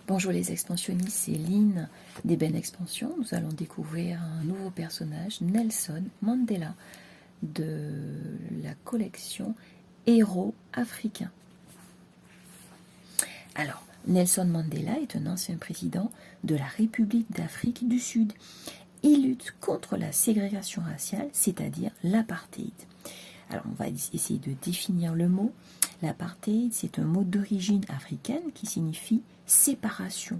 Bonjour les expansionnistes, c'est Lynn d'Eben Expansion. Nous allons découvrir un nouveau personnage, Nelson Mandela, de la collection Héros africains. Alors, Nelson Mandela est un ancien président de la République d'Afrique du Sud. Il lutte contre la ségrégation raciale, c'est-à-dire l'apartheid. Alors, on va essayer de définir le mot. L'apartheid, c'est un mot d'origine africaine qui signifie séparation.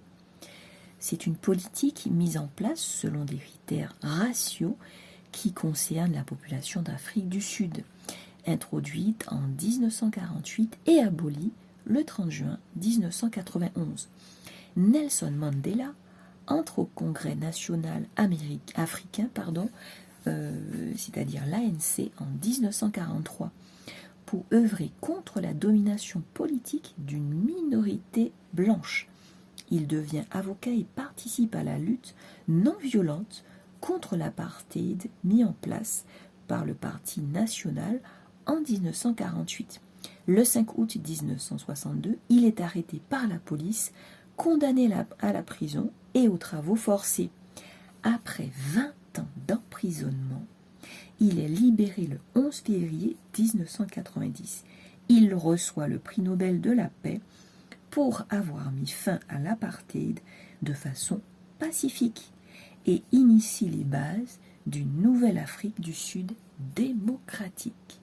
C'est une politique mise en place selon des critères raciaux qui concernent la population d'Afrique du Sud, introduite en 1948 et abolie le 30 juin 1991. Nelson Mandela entre au Congrès national africain, c'est-à-dire l'ANC, en 1943, pour œuvrer contre la domination politique d'une minorité blanche. Il devient avocat et participe à la lutte non violente contre l'apartheid mis en place par le Parti national en 1948. Le 5 août 1962, il est arrêté par la police, condamné à la prison et aux travaux forcés. Après 20 ans d'emprisonnement, il est libéré le 11 février 1990. Il reçoit le prix Nobel de la paix pour avoir mis fin à l'apartheid de façon pacifique et initie les bases d'une nouvelle Afrique du Sud démocratique.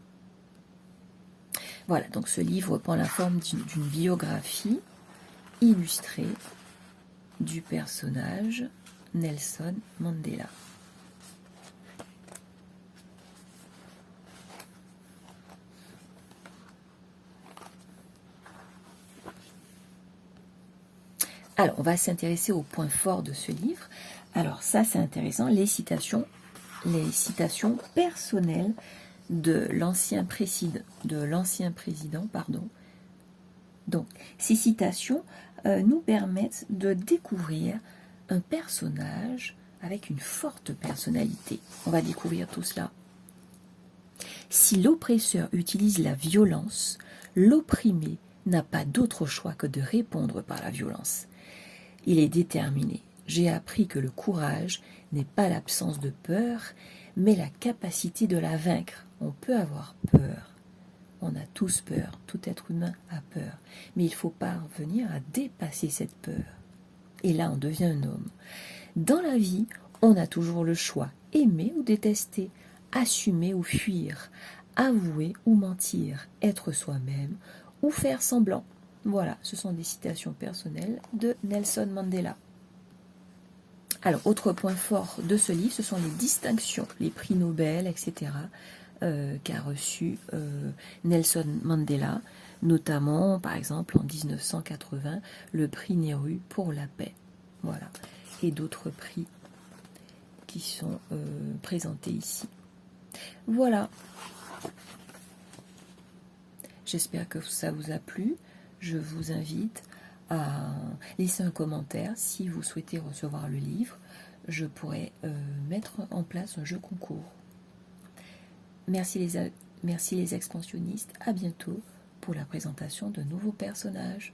Voilà, donc ce livre prend la forme d'une biographie illustrée du personnage Nelson Mandela. Alors, on va s'intéresser aux points forts de ce livre. Alors ça, c'est intéressant, les citations personnelles de l'ancien président. Donc, ces citations nous permettent de découvrir un personnage avec une forte personnalité. On va découvrir tout cela. Si l'oppresseur utilise la violence, l'opprimé n'a pas d'autre choix que de répondre par la violence. Il est déterminé. J'ai appris que le courage n'est pas l'absence de peur, mais la capacité de la vaincre. On peut avoir peur. On a tous peur. Tout être humain a peur. Mais il faut parvenir à dépasser cette peur. Et là, on devient un homme. Dans la vie, on a toujours le choix. Aimer ou détester. Assumer ou fuir. Avouer ou mentir. Être soi-même ou faire semblant. Voilà, ce sont des citations personnelles de Nelson Mandela. Alors, autre point fort de ce livre, ce sont les distinctions, les prix Nobel, etc., qu'a reçu Nelson Mandela, notamment, par exemple, en 1980, le prix Nehru pour la paix. Voilà, et d'autres prix qui sont présentés ici. Voilà. J'espère que ça vous a plu. Je vous invite à laisser un commentaire si vous souhaitez recevoir le livre. Je pourrais mettre en place un jeu concours. Merci les expansionnistes. À bientôt pour la présentation de nouveaux personnages.